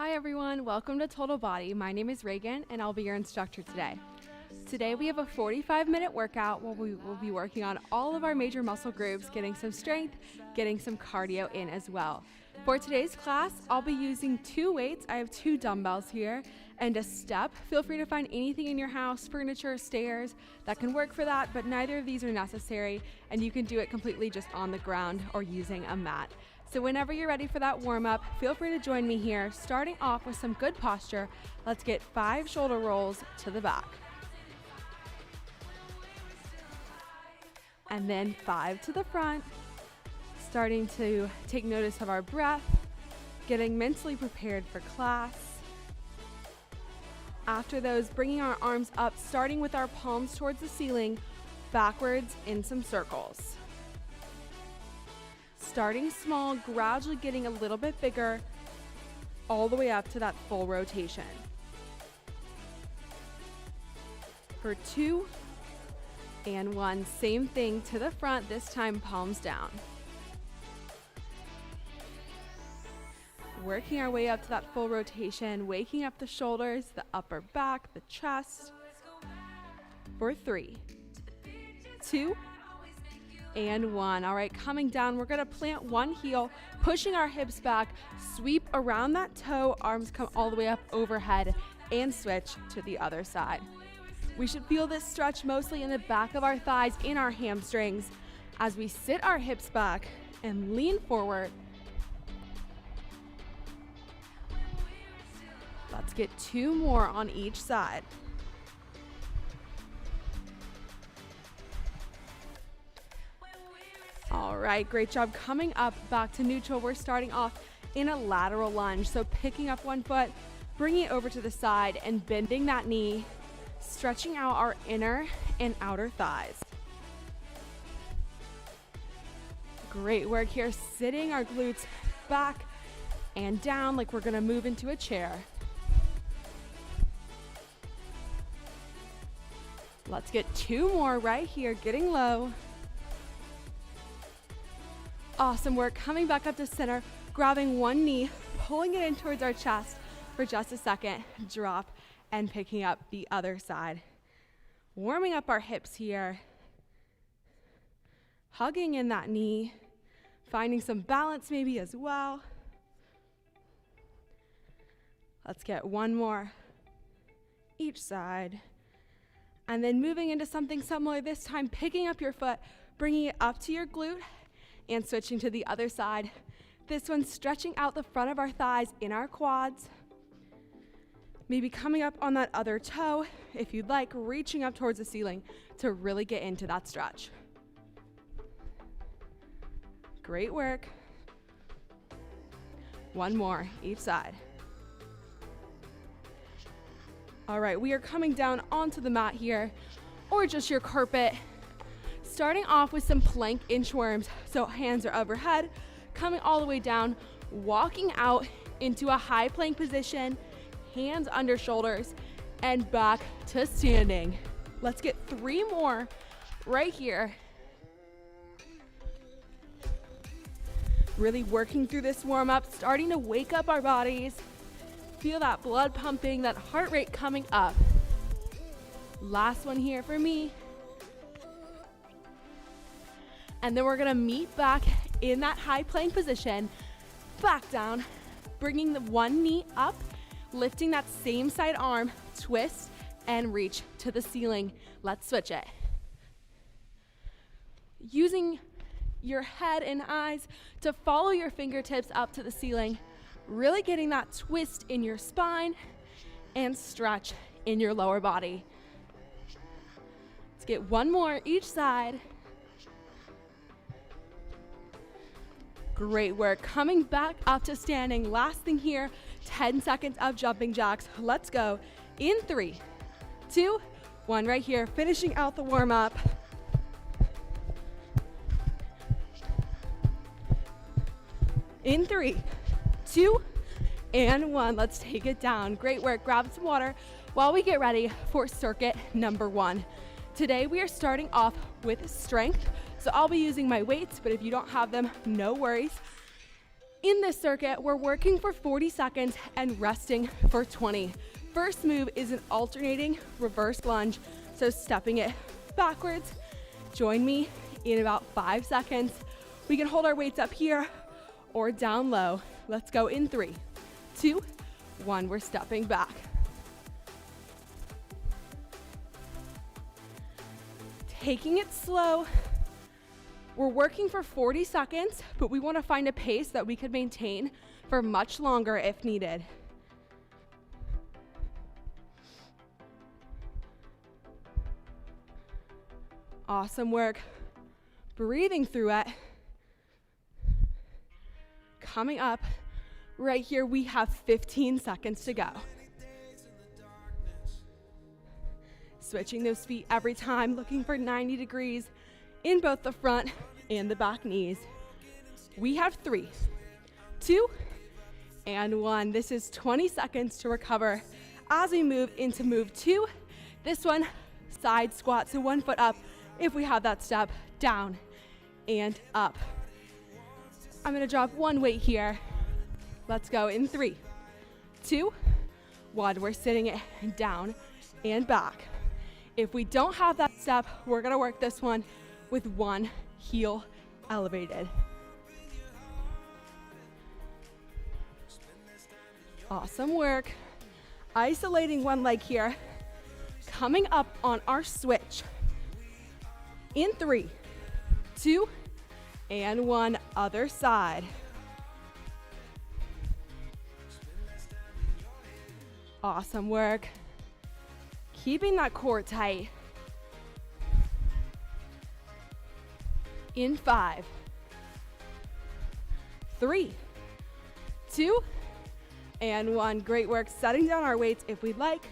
Hi everyone, welcome to Total Body. My name is Regan and I'll be your instructor today. Today we have a 45-minute workout where we will be working on all of our major muscle groups, getting some strength, getting some cardio in as well. For today's class, I'll be using 2 weights. I have 2 dumbbells here and a step. Feel free to find anything in your house, furniture, stairs, that can work for that, but neither of these are necessary and you can do it completely just on the ground or using a mat. So whenever you're ready for that warm-up, feel free to join me here. Starting off with some good posture, let's get 5 shoulder rolls to the back. And then 5 to the front. Starting to take notice of our breath, getting mentally prepared for class. After those, bringing our arms up, starting with our palms towards the ceiling, backwards in some circles. Starting small, gradually getting a little bit bigger, all the way up to that full rotation. For 2 and 1, same thing to the front, this time palms down. Working our way up to that full rotation, waking up the shoulders, the upper back, the chest. For 3, 2, and 1. All right, coming down, we're gonna plant one heel, pushing our hips back, sweep around that toe, arms come all the way up overhead, and switch to the other side. We should feel this stretch mostly in the back of our thighs, in our hamstrings, as we sit our hips back and lean forward. Let's get 2 more on each side. All right, great job. Coming up back to neutral, we're starting off in a lateral lunge. So picking up one foot, bringing it over to the side and bending that knee, stretching out our inner and outer thighs. Great work here, sitting our glutes back and down like we're gonna move into a chair. Let's get 2 more right here, getting low. Awesome work, coming back up to center, grabbing one knee, pulling it in towards our chest for just a second, drop, and picking up the other side. Warming up our hips here, hugging in that knee, finding some balance maybe as well. Let's get 1 more each side. And then moving into something similar, this time picking up your foot, bringing it up to your glute, and switching to the other side. This one stretching out the front of our thighs in our quads. Maybe coming up on that other toe, if you'd like, reaching up towards the ceiling to really get into that stretch. Great work. 1 more each side. All right, we are coming down onto the mat here, or just your carpet. Starting off with some plank inchworms. So hands are overhead, coming all the way down, walking out into a high plank position, hands under shoulders, and back to standing. Let's get 3 more right here. Really working through this warm up, starting to wake up our bodies. Feel that blood pumping, that heart rate coming up. Last one here for me. And then we're gonna meet back in that high plank position, back down, bringing the one knee up, lifting that same side arm, twist and reach to the ceiling. Let's switch it. Using your head and eyes to follow your fingertips up to the ceiling, really getting that twist in your spine and stretch in your lower body. Let's get 1 more each side. Great work, coming back up to standing. Last thing here, 10 seconds of jumping jacks. Let's go. In 3, 2, 1 right here, finishing out the warm up. In 3, 2, and 1, let's take it down. Great work, grab some water while we get ready for circuit number 1. Today we are starting off with strength. So I'll be using my weights, but if you don't have them, no worries. In this circuit, we're working for 40 seconds and resting for 20. First move is an alternating reverse lunge, so stepping it backwards. Join me in about 5 seconds. We can hold our weights up here or down low. Let's go in 3, 2, 1. We're stepping back. Taking it slow. We're working for 40 seconds, but we want to find a pace that we could maintain for much longer if needed. Awesome work. Breathing through it. Coming up, right here we have 15 seconds to go. Switching those feet every time, looking for 90 degrees in both the front and the back knees. We have 3, 2, and 1. This is 20 seconds to recover as we move into move 2. This one, side squat, so 1 foot up if we have that step, down and up. I'm gonna drop 1 weight here. Let's go in 3, 2, 1. We're sitting it down and back. If we don't have that step, we're gonna work this one with 1 heel elevated. Awesome work. Isolating 1 leg here. Coming up on our switch. In 3, 2, and 1. Other side. Awesome work. Keeping that core tight. In 5, 3, 2, and 1. Great work. Setting down our weights if we'd like.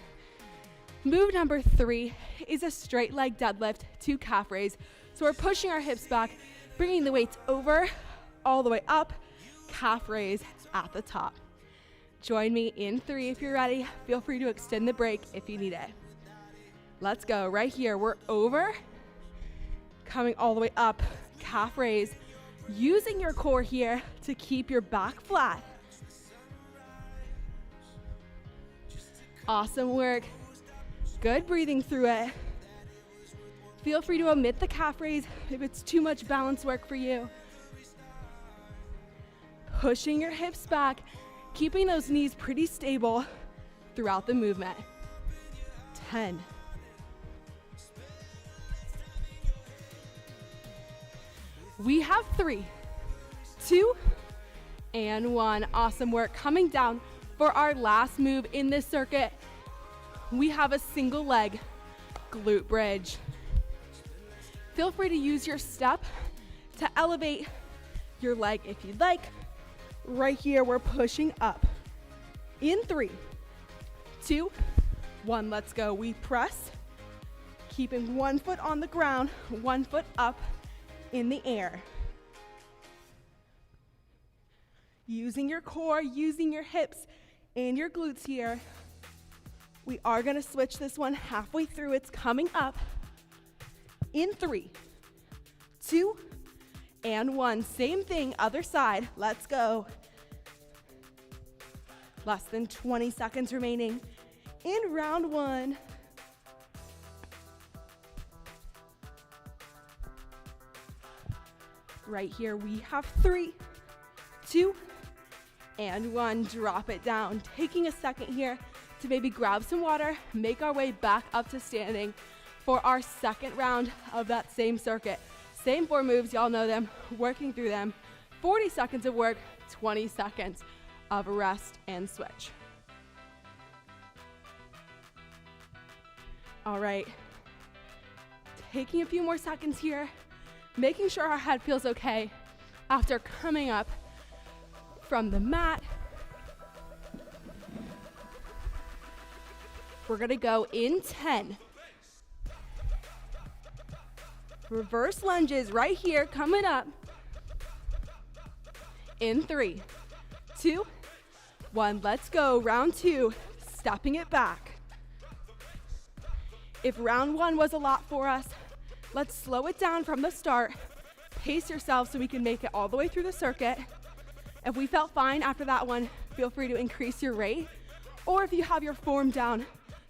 Move number 3 is a straight leg deadlift to calf raise. So we're pushing our hips back, bringing the weights over, all the way up, calf raise at the top. Join me in 3 if you're ready. Feel free to extend the break if you need it. Let's go. Right here, we're over, coming all the way up, calf raise, using your core here to keep your back flat. Awesome work. Good breathing through it. Feel free to omit the calf raise if it's too much balance work for you. Pushing your hips back, keeping those knees pretty stable throughout the movement. 10. We have 3, 2, and 1. Awesome work. Coming down for our last move in this circuit, we have a single leg glute bridge. Feel free to use your step to elevate your leg if you'd like. Right here, we're pushing up. In 3, 2, 1. Let's go. We press, keeping 1 foot on the ground, 1 foot up in the air. Using your core, using your hips and your glutes here. We are gonna switch this one halfway through. It's coming up. In 3, 2, and 1. Same thing, other side. Let's go. Less than 20 seconds remaining in round 1. Right here, we have 3, 2, and 1. Drop it down. Taking a second here to maybe grab some water, make our way back up to standing for our second round of that same circuit. Same 4 moves, y'all know them, working through them. 40 seconds of work, 20 seconds of rest and switch. All right, taking a few more seconds here, making sure our head feels okay after coming up from the mat. We're gonna go in 10. Reverse lunges right here, coming up. In 3, 2, 1, let's go. Round 2, stepping it back. If round 1 was a lot for us, let's slow it down from the start. Pace yourself so we can make it all the way through the circuit. If we felt fine after that one, feel free to increase your rate. Or if you have your form down,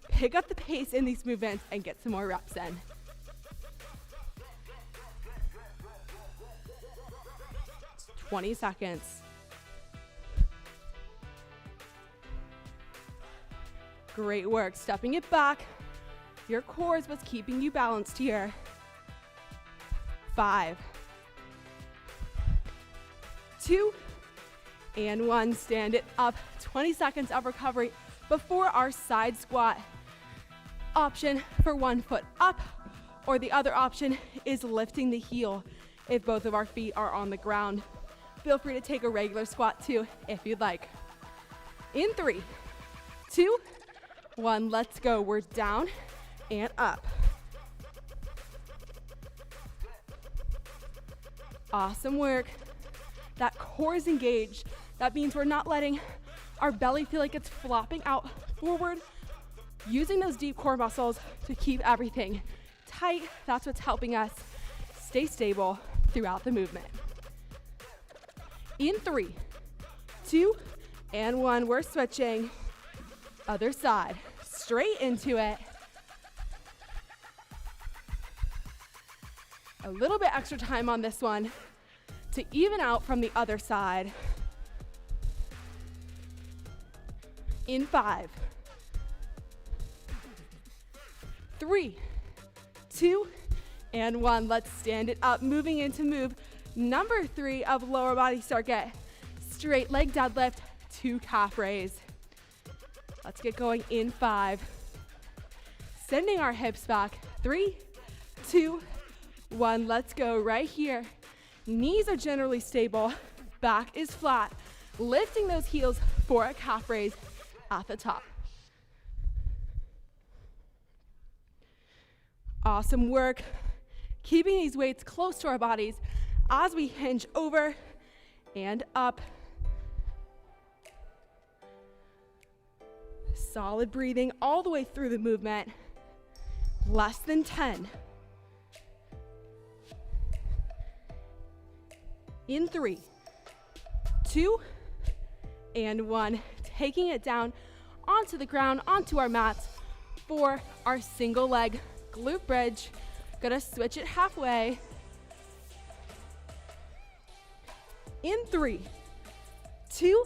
pick up the pace in these movements and get some more reps in. It's 20 seconds. Great work, stepping it back. Your core is what's keeping you balanced here. 5, 2, and 1. Stand it up. 20 seconds of recovery before our side squat. Option for one foot up, or the other option is lifting the heel if both of our feet are on the ground. Feel free to take a regular squat too if you'd like. In 3, 2, 1, let's go. We're down and up. Awesome work. That core is engaged. That means we're not letting our belly feel like it's flopping out forward. Using those deep core muscles to keep everything tight. That's what's helping us stay stable throughout the movement. In 3, 2, and 1, we're switching. Other side, straight into it. A little bit extra time on this one to even out from the other side. In 5, 3, 2, and 1. Let's stand it up. Moving into move number 3 of lower body circuit. Straight leg deadlift, 2 calf raise. Let's get going in 5. Sending our hips back. 3, 2, 1. Let's go right here. Knees are generally stable. Back is flat. Lifting those heels for a calf raise at the top. Awesome work. Keeping these weights close to our bodies as we hinge over and up. Solid breathing all the way through the movement. Less than 10. In 3, 2, and 1. Taking it down onto the ground, onto our mats for our single leg glute bridge. Gonna switch it halfway. In 3, 2,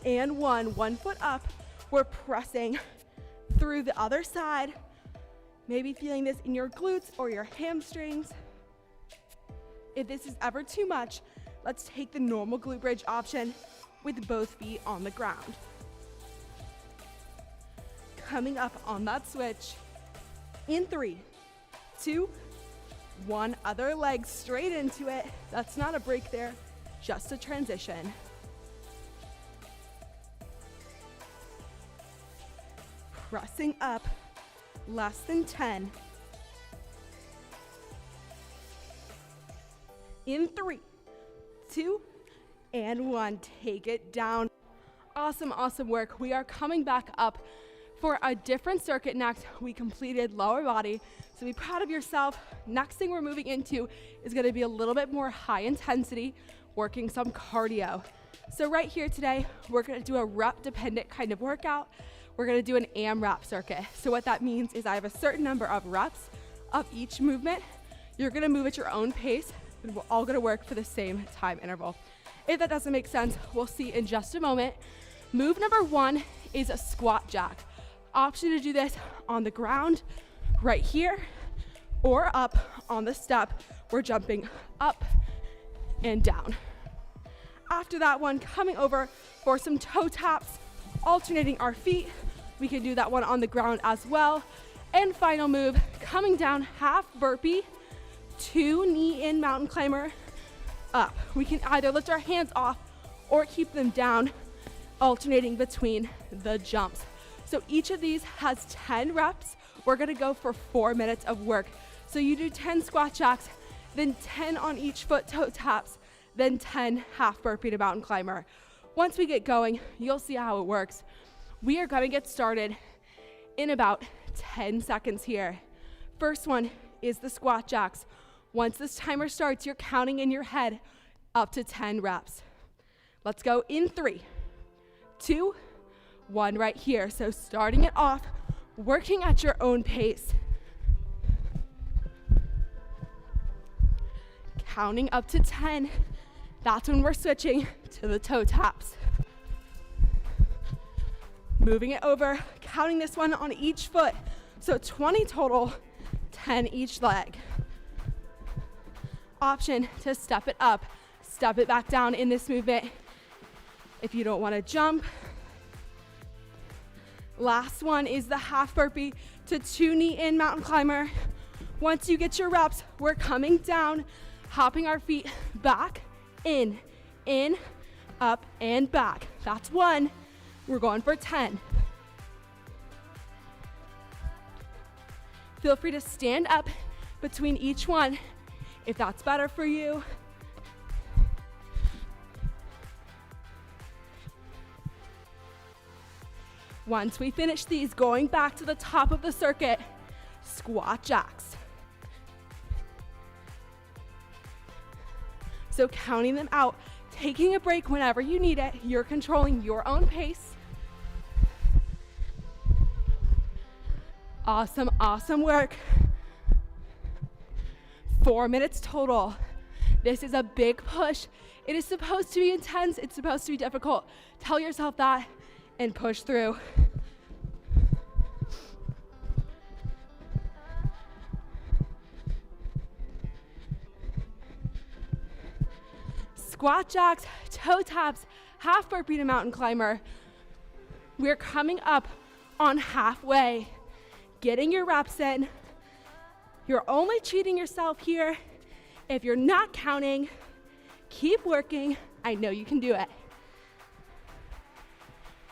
and 1. 1 foot up. We're pressing through the other side. Maybe feeling this in your glutes or your hamstrings. If this is ever too much, let's take the normal glute bridge option with both feet on the ground. Coming up on that switch. In 3, 2, 1. Other leg straight into it. That's not a break there, just a transition. Pressing up, less than 10. In 3, 2, and 1. Take it down. Awesome, awesome work. We are coming back up for a different circuit next. We completed lower body, so be proud of yourself. Next thing we're moving into is gonna be a little bit more high intensity, working some cardio. So right here today, we're gonna do a rep dependent kind of workout. We're gonna do an AMRAP circuit. So what that means is I have a certain number of reps of each movement. You're gonna move at your own pace, and we're all gonna work for the same time interval. If that doesn't make sense, we'll see in just a moment. Move number 1 is a squat jack. Option to do this on the ground, right here, or up on the step. We're jumping up and down. After that one, coming over for some toe taps, alternating our feet. We can do that one on the ground as well. And final move, coming down half burpee, 2 knee in mountain climber, up. We can either lift our hands off or keep them down, alternating between the jumps. So each of these has 10 reps. We're gonna go for 4 minutes of work. So you do 10 squat jacks, then 10 on each foot toe taps, then 10 half burpee to mountain climber. Once we get going, you'll see how it works. We are gonna get started in about 10 seconds here. First one is the squat jacks. Once this timer starts, you're counting in your head up to 10 reps. Let's go in 3, 2, 1 right here. So starting it off, working at your own pace. Counting up to 10. That's when we're switching to the toe taps. Moving it over, counting this one on each foot. So 20 total, 10 each leg. Option to step it up, step it back down in this movement if you don't want to jump. Last one is the half burpee to 2 knee in mountain climber. Once you get your reps, we're coming down, hopping our feet back, in, up, and back. That's 1. We're going for 10. Feel free to stand up between each one if that's better for you. Once we finish these, going back to the top of the circuit, squat jacks. So counting them out, taking a break whenever you need it. You're controlling your own pace. Awesome, awesome work. 4 minutes total. This is a big push. It is supposed to be intense. It's supposed to be difficult. Tell yourself that and push through. Squat jacks, toe taps, half burpee to mountain climber. We're coming up on halfway. Getting your reps in. You're only cheating yourself here. If you're not counting, keep working. I know you can do it.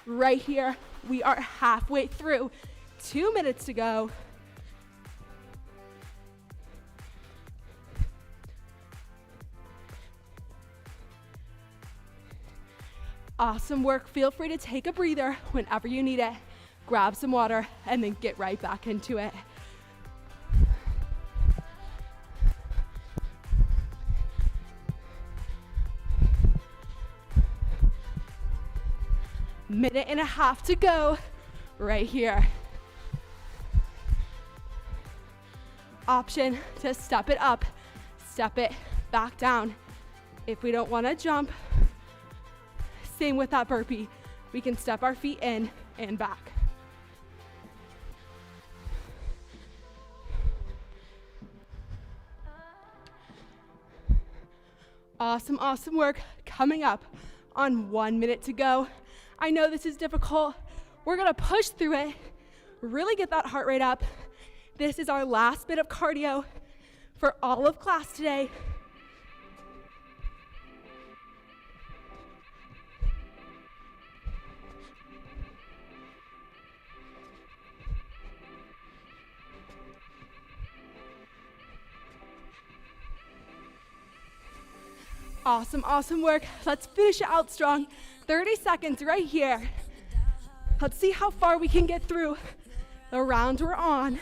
Right here, we are halfway through. 2 minutes to go. Awesome work. Feel free to take a breather whenever you need it. Grab some water and then get right back into it. Minute and a half to go right here. Option to step it up, step it back down. If we don't want to jump, same with that burpee. We can step our feet in and back. Awesome, awesome work. Coming up on 1 minute to go. I know this is difficult. We're gonna push through it, really get that heart rate up. This is our last bit of cardio for all of class today. Awesome, awesome work. Let's finish it out strong. 30 seconds right here. Let's see how far we can get through the round we're on.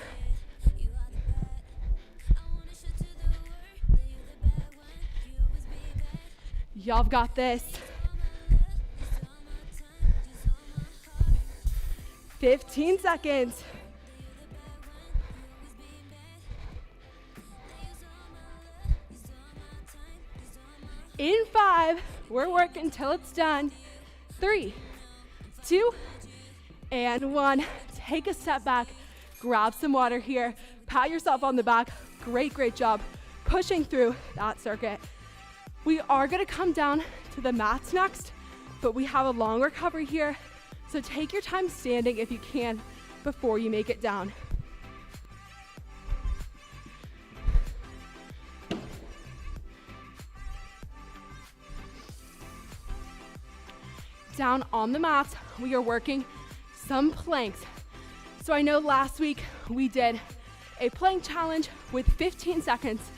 Y'all got this. 15 seconds. In 5, we're working till it's done. 3, 2, and 1. Take a step back, grab some water here, pat yourself on the back. Great, great job pushing through that circuit. We are gonna come down to the mats next, but we have a long recovery here, so take your time standing if you can before you make it down. Down on the mats, we are working some planks. So I know last week we did a plank challenge with 15 seconds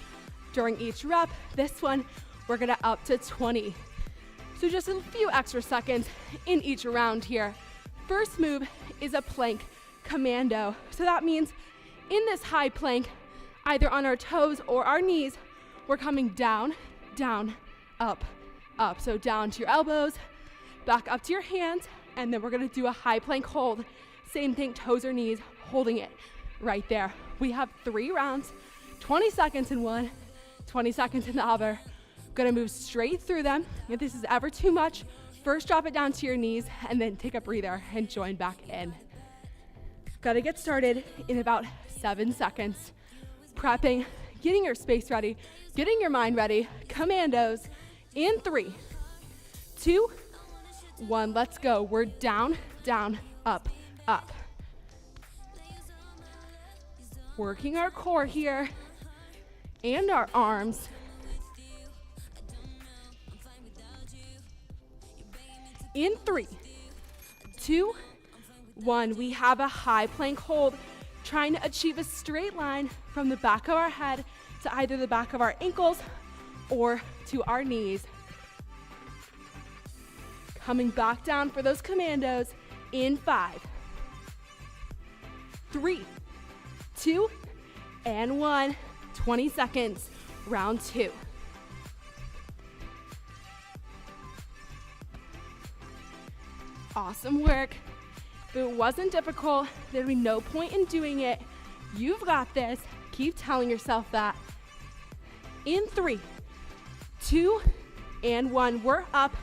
during each rep. This one, we're gonna up to 20. So just a few extra seconds in each round here. First move is a plank commando. So that means in this high plank, either on our toes or our knees, we're coming down, down, up, up. So down to your elbows, back up to your hands, and then we're gonna do a high plank hold. Same thing, toes or knees, holding it right there. We have 3 rounds, 20 seconds in one, 20 seconds in the other. Gonna move straight through them. If this is ever too much, first drop it down to your knees and then take a breather and join back in. Gotta get started in about 7 seconds. Prepping, getting your space ready, getting your mind ready. Commandos in 3, 2, 1, let's go. We're down, down, up, up. Working our core here and our arms. In 3, 2, 1, we have a high plank hold, trying to achieve a straight line from the back of our head to either the back of our ankles or to our knees. Coming back down for those commandos in 5, 3, 2, and 1. 20 seconds, round 2. Awesome work. If it wasn't difficult, there'd be no point in doing it. You've got this. Keep telling yourself that. In 3, 2, and 1, we're up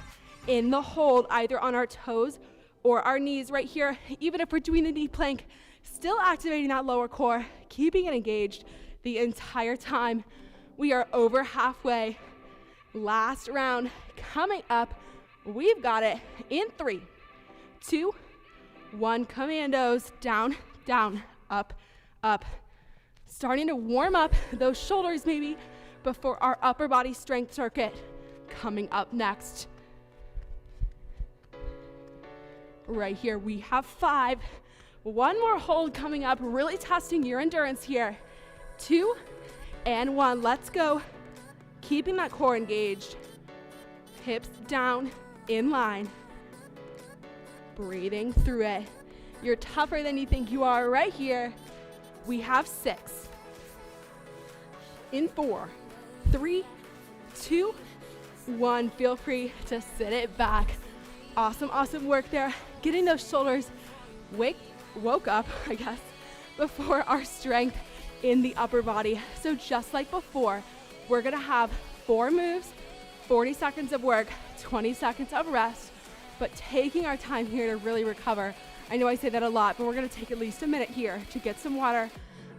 in the hold, either on our toes or our knees right here. Even if we're doing the knee plank, still activating that lower core, keeping it engaged the entire time. We are over halfway. Last round coming up. We've got it in 3, 2, 1. Commandos, down, down, up, up. Starting to warm up those shoulders maybe before our upper body strength circuit coming up next. Right here, we have 5. 1 more hold coming up, really testing your endurance here. 2, and 1, let's go. Keeping that core engaged. Hips down, in line. Breathing through it. You're tougher than you think you are right here. We have 6. In 4, 3, 2, 1. Feel free to sit it back. Awesome, awesome work there. Getting those shoulders woke up, I guess, before our strength in the upper body. So just like before, we're gonna have 4 moves, 40 seconds of work, 20 seconds of rest, but taking our time here to really recover. I know I say that a lot, but we're gonna take at least a minute here to get some water.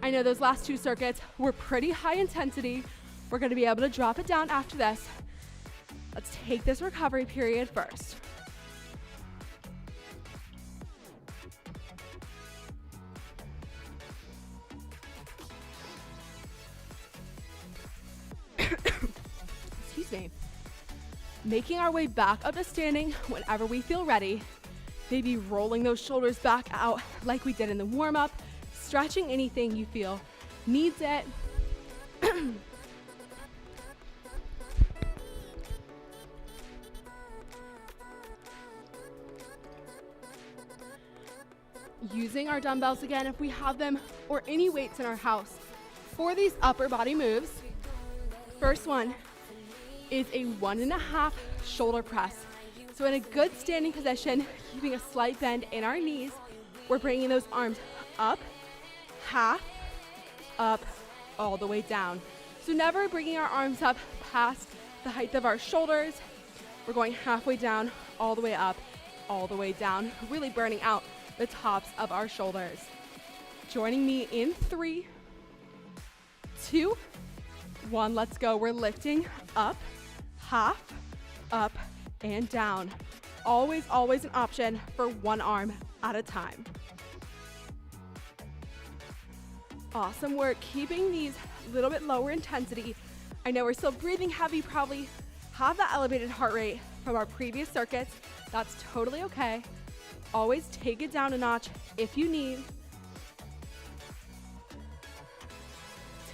I know those last 2 circuits were pretty high intensity. We're gonna be able to drop it down after this. Let's take this recovery period first. Excuse me. Making our way back up to standing whenever we feel ready. Maybe rolling those shoulders back out like we did in the warm-up. Stretching anything you feel needs it. Using our dumbbells again if we have them, or any weights in our house for these upper body moves. First one is a 1.5 shoulder press. So in a good standing position, keeping a slight bend in our knees, we're bringing those arms up, half, up, all the way down. So never bringing our arms up past the height of our shoulders. We're going halfway down, all the way up, all the way down, really burning out the tops of our shoulders. Joining me in 3, 2, 1, let's go. We're lifting up, half, up, and down. Always, always an option for one arm at a time. Awesome work, keeping these a little bit lower intensity. I know we're still breathing heavy, probably have that elevated heart rate from our previous circuits. That's totally okay. Always take it down a notch if you need.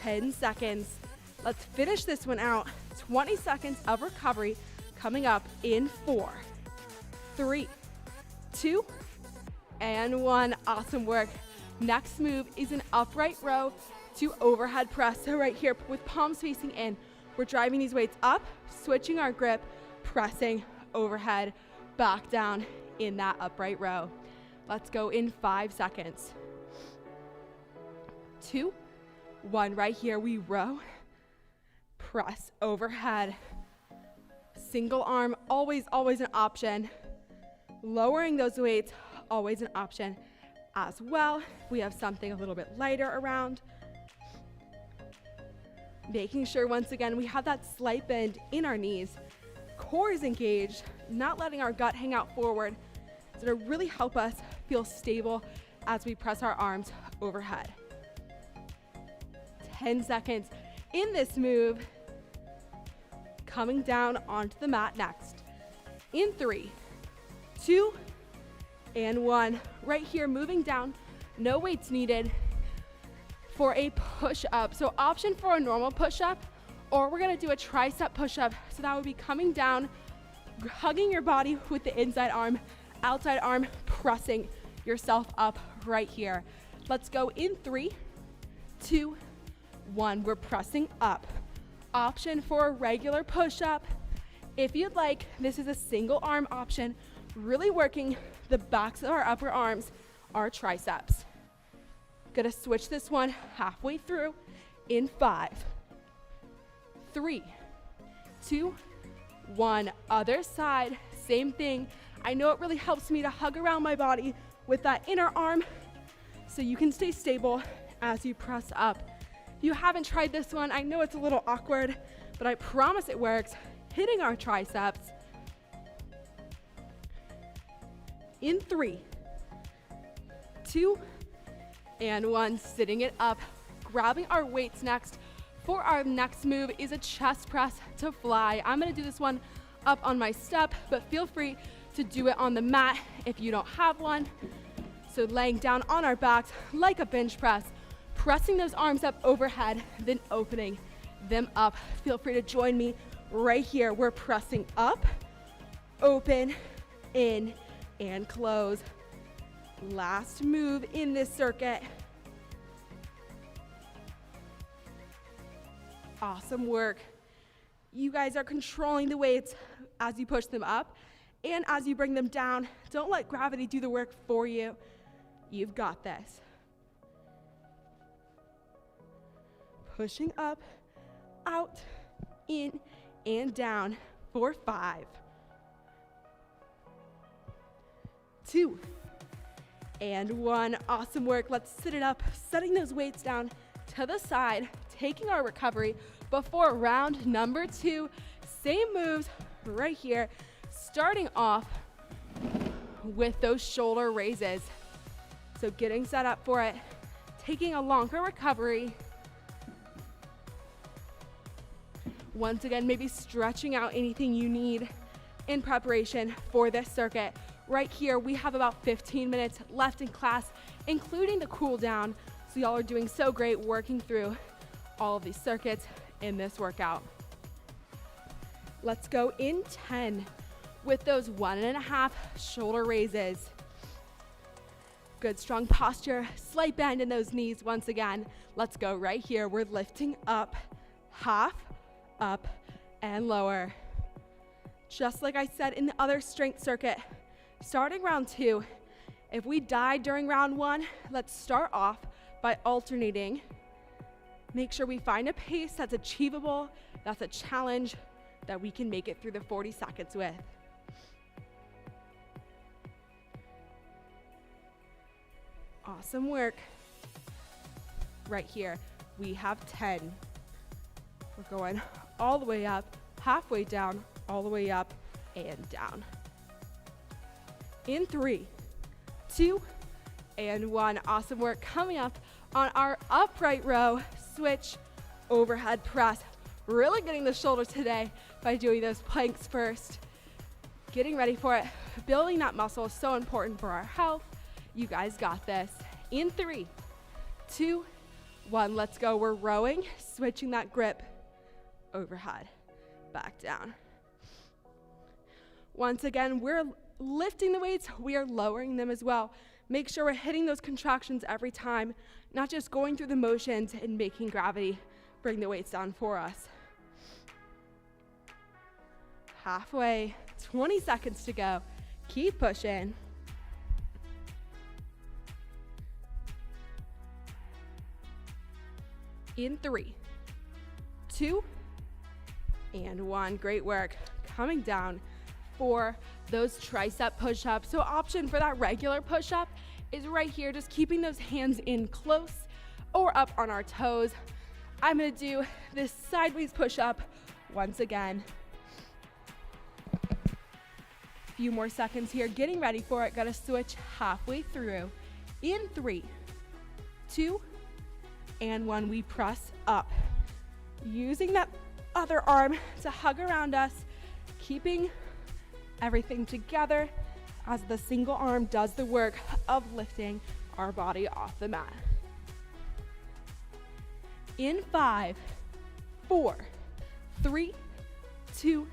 10 seconds. Let's finish this one out. 20 seconds of recovery coming up in 4, 3, 2, and 1. Awesome work. Next move is an upright row to overhead press. So right here with palms facing in, we're driving these weights up, switching our grip pressing overhead, back down in that upright row. Let's go in 5 seconds. 2, 1, right here, we row, press overhead. Single arm, always an option. Lowering those weights, always an option as well. We have something a little bit lighter around. Making sure, once again, we have that slight bend in our knees. Core is engaged, not letting our gut hang out forward. It's gonna really help us feel stable as we press our arms overhead. 10 seconds in this move. Coming down onto the mat next. In 3, 2, and 1. Right here, moving down, no weights needed for a push-up. So option for a normal push-up, or we're gonna do a tricep push-up. So that would be coming down, hugging your body with the inside arm, outside arm, pressing yourself up right here. Let's go in 3, 2, 1. We're pressing up. Option for a regular push-up. If you'd like, this is a single arm option, really working the backs of our upper arms, our triceps. Gonna switch this one halfway through in 5, 3, 2, 1. Other side, same thing. I know it really helps me to hug around my body with that inner arm so you can stay stable as you press up. If you haven't tried this one, I know it's a little awkward, but I promise it works. Hitting our triceps. In 3, 2, and 1. Sitting it up, grabbing our weights next. For our next move is a chest press to fly. I'm gonna do this one up on my step, but feel free to do it on the mat if you don't have one. So laying down on our backs like a bench press, pressing those arms up overhead, then opening them up. Feel free to join me right here. We're pressing up, open, in, and close. Last move in this circuit. Awesome work. You guys are controlling the weights as you push them up and as you bring them down. Don't let gravity do the work for you. You've got this. Pushing up, out, in, and down for 5, 2, and 1. Awesome work. Let's sit it up, setting those weights down to the side, taking our recovery before round number 2. Same moves right here, starting off with those shoulder raises. So getting set up for it, taking a longer recovery. Once again, maybe stretching out anything you need in preparation for this circuit. Right here, we have about 15 minutes left in class, including the cool down. So y'all are doing so great working through all of these circuits in this workout. Let's go in 10 with those 1.5 shoulder raises. Good strong posture, slight bend in those knees once again. Let's go right here. We're lifting up, half, up, and lower. Just like I said in the other strength circuit, starting round 2, if we died during round 1, let's start off by alternating. Make sure we find a pace that's achievable, that's a challenge that we can make it through the 40 seconds with. Awesome work. Right here, we have 10. We're going all the way up, halfway down, all the way up, and down. In 3, 2, and 1. Awesome work. Coming up on our upright row, switch, overhead press. Really getting the shoulders today by doing those planks first. Getting ready for it. Building that muscle is so important for our health. You guys got this. In 3, 2, 1. Let's go. We're rowing, switching that grip overhead, back down. Once again, we're lifting the weights, we are lowering them as well. Make sure we're hitting those contractions every time, not just going through the motions and making gravity bring the weights down for us. Halfway, 20 seconds to go. Keep pushing. In 3, 2, and 1. Great work. Coming down for those tricep push-ups. So option for that regular push-up is right here, just keeping those hands in close or up on our toes. I'm gonna do this sideways push-up once again. Few more seconds here, getting ready for it. Gotta switch halfway through. In 3, 2, and 1. We press up. Using that other arm to hug around us, keeping everything together as the single arm does the work of lifting our body off the mat. In 5, 4, 3, 2,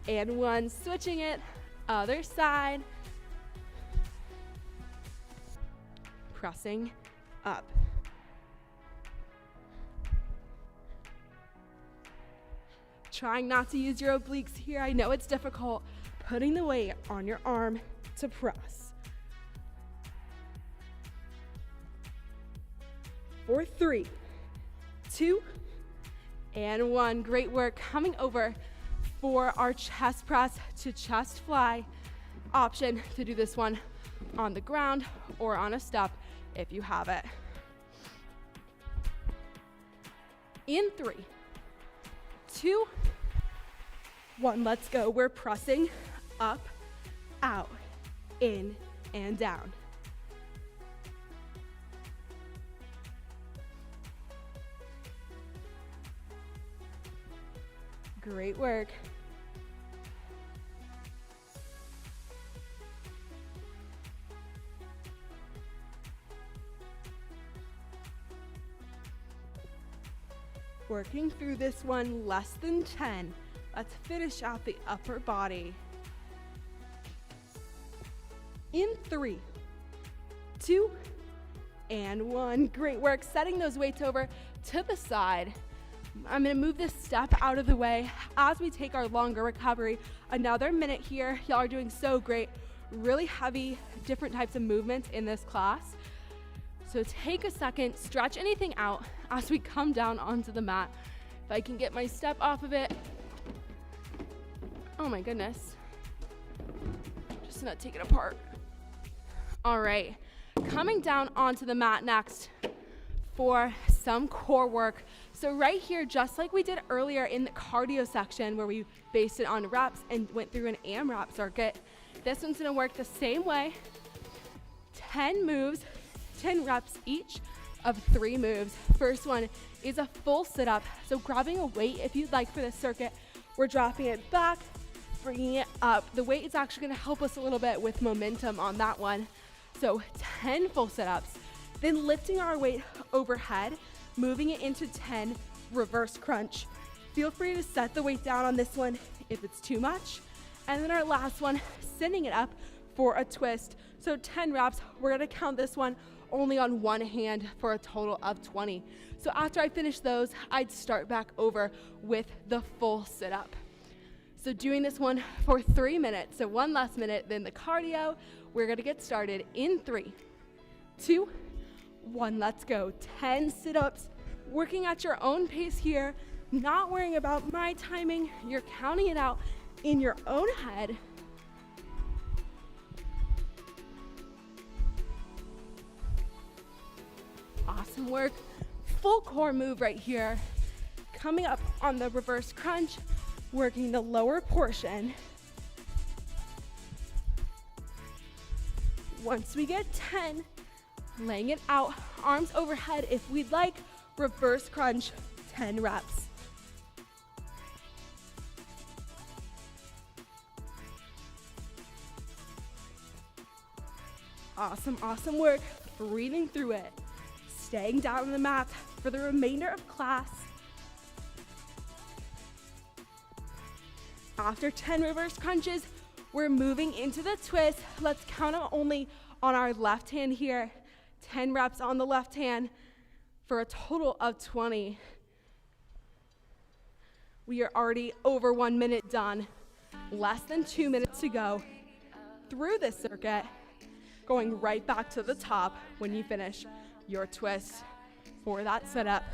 and 1. Switching it, other side. Pressing up. Trying not to use your obliques here. I know it's difficult. Putting the weight on your arm to press. For 3, 2, and 1. Great work. Coming over for our chest press to chest fly. Option to do this one on the ground or on a step if you have it. In 3, 2, 1. Let's go. We're pressing up, out, in, and down. Great work. Working through this one, less than 10. Let's finish out the upper body. In 3, 2, and 1. Great work. Setting those weights over to the side. I'm gonna move this step out of the way as we take our longer recovery. Another minute here. Y'all are doing so great. Really heavy, different types of movements in this class. So take a second, stretch anything out as we come down onto the mat. If I can get my step off of it. Oh my goodness. Just not take it apart. All right, coming down onto the mat next for some core work. So right here, just like we did earlier in the cardio section where we based it on reps and went through an AMRAP circuit, this one's gonna work the same way. 10 moves, 10 reps each of 3 moves. First one is a full sit-up. So grabbing a weight if you'd like for this circuit, we're dropping it back, bringing it up. The weight is actually gonna help us a little bit with momentum on that one. So 10 full sit-ups, then lifting our weight overhead, moving it into 10 reverse crunch. Feel free to set the weight down on this one if it's too much. And then our last one, sending it up for a twist. So 10 reps, we're gonna count this one only on one hand for a total of 20. So after I finish those, I'd start back over with the full sit-up. So doing this one for 3 minutes, so one less minute than the cardio. We're gonna get started in 3, 2, 1, let's go. 10 sit-ups, working at your own pace here, not worrying about my timing. You're counting it out in your own head. Awesome work. Full core move right here. Coming up on the reverse crunch, working the lower portion. Once we get 10, laying it out, arms overhead if we'd like, reverse crunch, 10 reps. Awesome, awesome work. Breathing through it. Staying down on the mat for the remainder of class. After 10 reverse crunches, we're moving into the twist. Let's count them only on our left hand here. 10 reps on the left hand for a total of 20. We are already over 1 minute done. Less than 2 minutes to go through this circuit, going right back to the top when you finish your twist for that sit-up.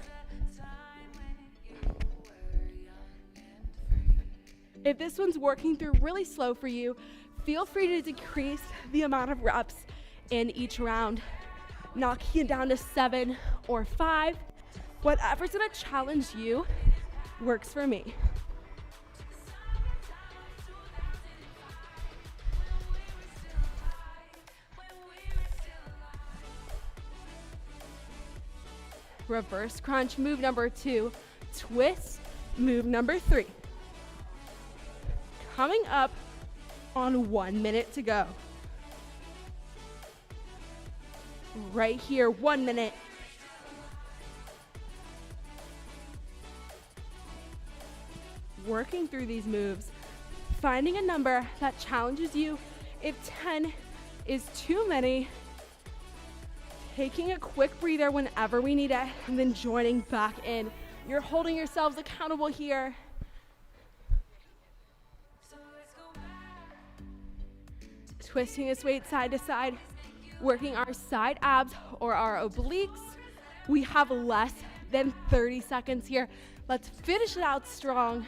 If this one's working through really slow for you, feel free to decrease the amount of reps in each round, knocking it down to 7 or 5. Whatever's gonna challenge you works for me. Reverse crunch, move number 2. Twist, move number 3. Coming up on 1 minute to go. Right here, 1 minute. Working through these moves, finding a number that challenges you. If 10 is too many, taking a quick breather whenever we need it, and then joining back in. You're holding yourselves accountable here. Twisting this weight side to side, working our side abs or our obliques. We have less than 30 seconds here. Let's finish it out strong.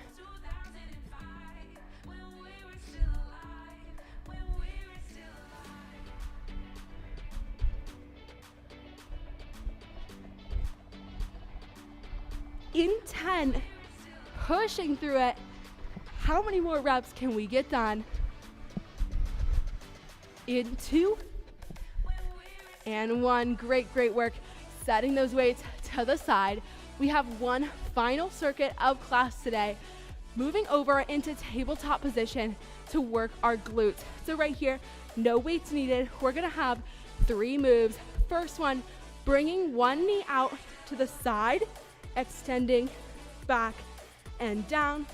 In 10, pushing through it. How many more reps can we get done? In 2 and 1. Great work. Setting those weights to the side. We have one final circuit of class today. Moving over into tabletop position to work our glutes. So right here, no weights needed. We're gonna have 3 moves. First one, bringing one knee out to the side, extending back and down.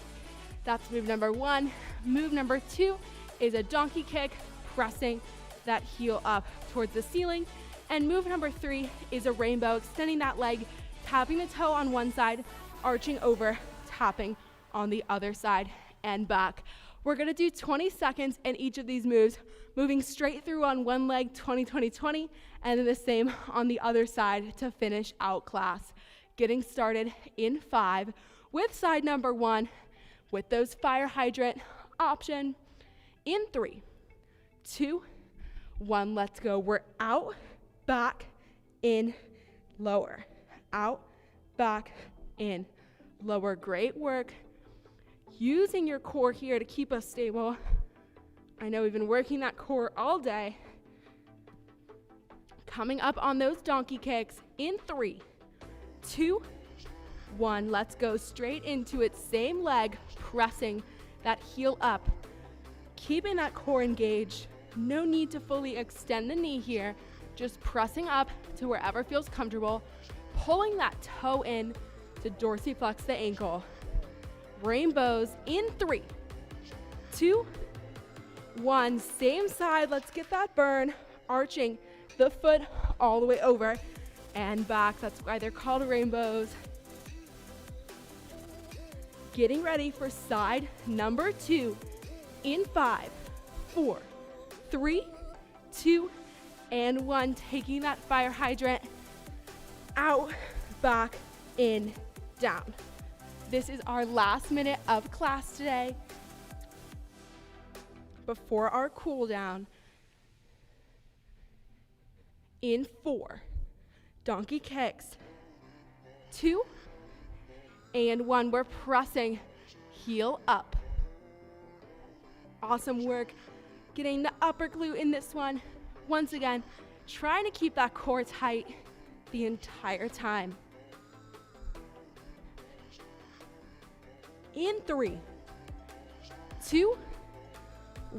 That's move number 1. Move number 2 is a donkey kick, pressing that heel up towards the ceiling. And move number 3 is a rainbow, extending that leg, tapping the toe on one side, arching over, tapping on the other side and back. We're gonna do 20 seconds in each of these moves, moving straight through on one leg, 20, 20, 20, and then the same on the other side to finish out class. Getting started in 5 with side number 1 with those fire hydrant option in 3, 2, 1, let's go. We're out, back, in, lower. Out, back, in, lower. Great work. Using your core here to keep us stable. I know we've been working that core all day. Coming up on those donkey kicks in 3, 2, 1. Let's go straight into it. Same leg, pressing that heel up. Keeping that core engaged. No need to fully extend the knee here. Just pressing up to wherever feels comfortable. Pulling that toe in to dorsiflex the ankle. Rainbows in 3, 2, 1. Same side. Let's get that burn. Arching the foot all the way over and back. That's why they're called rainbows. Getting ready for side number 2 in 5, 4, 3, 2, and 1. Taking that fire hydrant out, back, in, down. This is our last minute of class today before our cool down. In 4, donkey kicks, 2, and 1. We're pressing heel up. Awesome work getting the upper glute in this one. Once again, trying to keep that core tight the entire time. In 3, 2,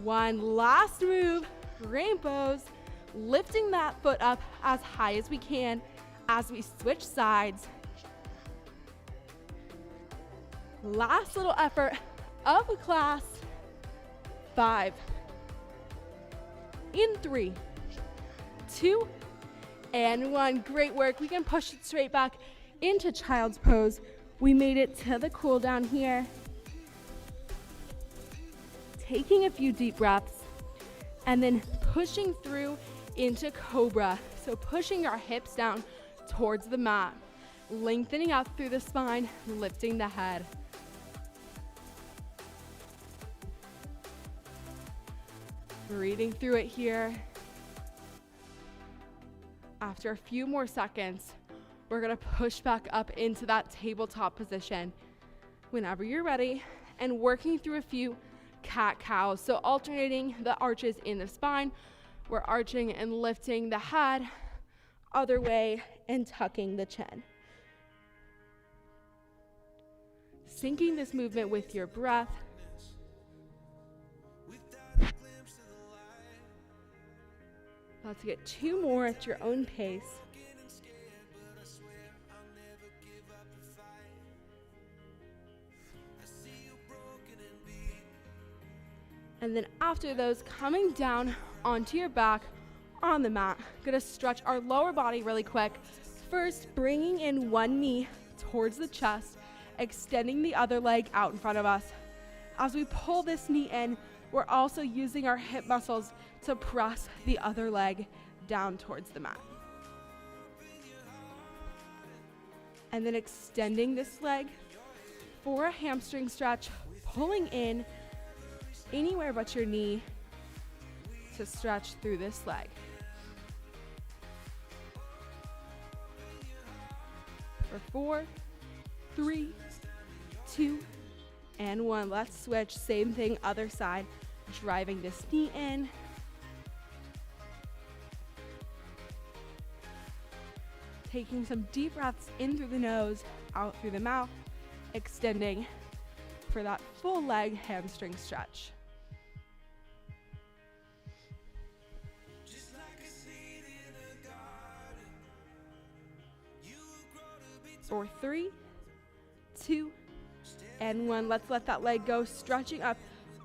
1. Last move, rainbows. Lifting that foot up as high as we can as we switch sides. Last little effort of the class. 5. In 3, 2, and 1. Great work. We can push it straight back into child's pose. We made it to the cool down here. taking a few deep breaths, and then pushing through into Cobra. So pushing our hips down towards the mat, lengthening up through the spine, lifting the head. Breathing through it here. After a few more seconds, we're gonna push back up into that tabletop position whenever you're ready, and working through a few cat-cows. So alternating the arches in the spine, we're arching and lifting the head, other way, and tucking the chin. Syncing this movement with your breath. Let's get 2 more at your own pace. And then after those, coming down onto your back on the mat. Gonna stretch our lower body really quick. First, bringing in one knee towards the chest, extending the other leg out in front of us. As we pull this knee in, we're also using our hip muscles to press the other leg down towards the mat. And then extending this leg for a hamstring stretch, pulling in anywhere but your knee to stretch through this leg. For 4, 3, 2, and 1. Let's switch. Same thing, other side. Driving this knee in. Taking some deep breaths in through the nose, out through the mouth, extending for that full leg hamstring stretch. For 3, 2, and 1. Let's let that leg go, stretching up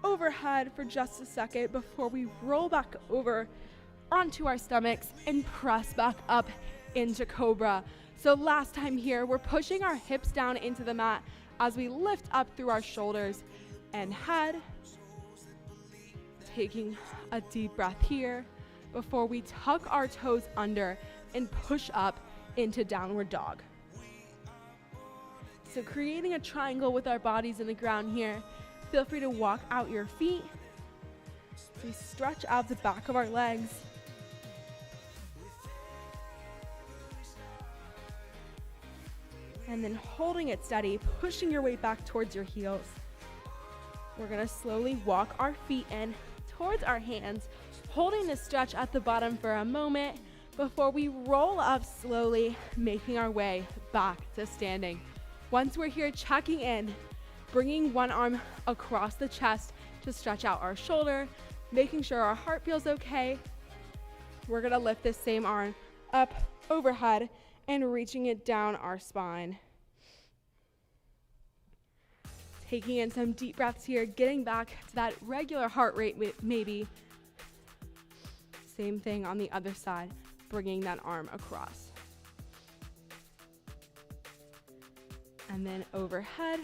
overhead for just a second before we roll back over onto our stomachs and press back up into Cobra. So last time here, we're pushing our hips down into the mat as we lift up through our shoulders and head. Taking a deep breath here before we tuck our toes under and push up into downward dog. So creating a triangle with our bodies in the ground here. Feel free to walk out your feet. So we stretch out the back of our legs. And then holding it steady, pushing your way back towards your heels. We're gonna slowly walk our feet in towards our hands, holding the stretch at the bottom for a moment before we roll up slowly, making our way back to standing. Once we're here, checking in, bringing one arm across the chest to stretch out our shoulder, making sure our heart feels okay. We're gonna lift this same arm up overhead and reaching it down our spine. Taking in some deep breaths here, getting back to that regular heart rate maybe. Same thing on the other side, bringing that arm across. And then overhead,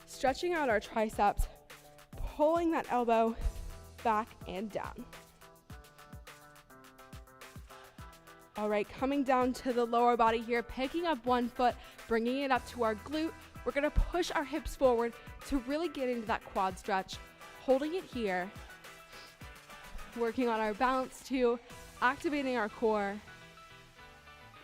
stretching out our triceps, pulling that elbow back and down. All right, coming down to the lower body here, picking up one foot, bringing it up to our glute. We're gonna push our hips forward to really get into that quad stretch, holding it here, working on our balance too, activating our core.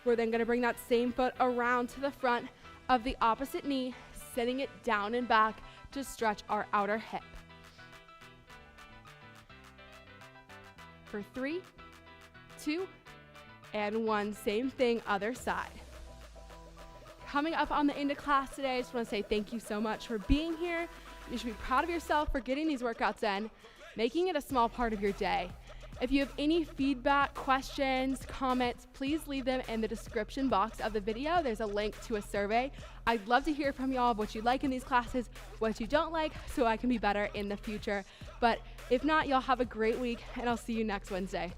We're then gonna bring that same foot around to the front of the opposite knee, sitting it down and back to stretch our outer hip. For 3, 2, and 1. Same thing, other side. Coming up on the end of class today, I just want to say thank you so much for being here. You should be proud of yourself for getting these workouts in, making it a small part of your day. If you have any feedback, questions, comments, please leave them in the description box of the video. There's a link to a survey. I'd love to hear from y'all what you like in these classes, what you don't like, so I can be better in the future. But if not, y'all have a great week, and I'll see you next Wednesday.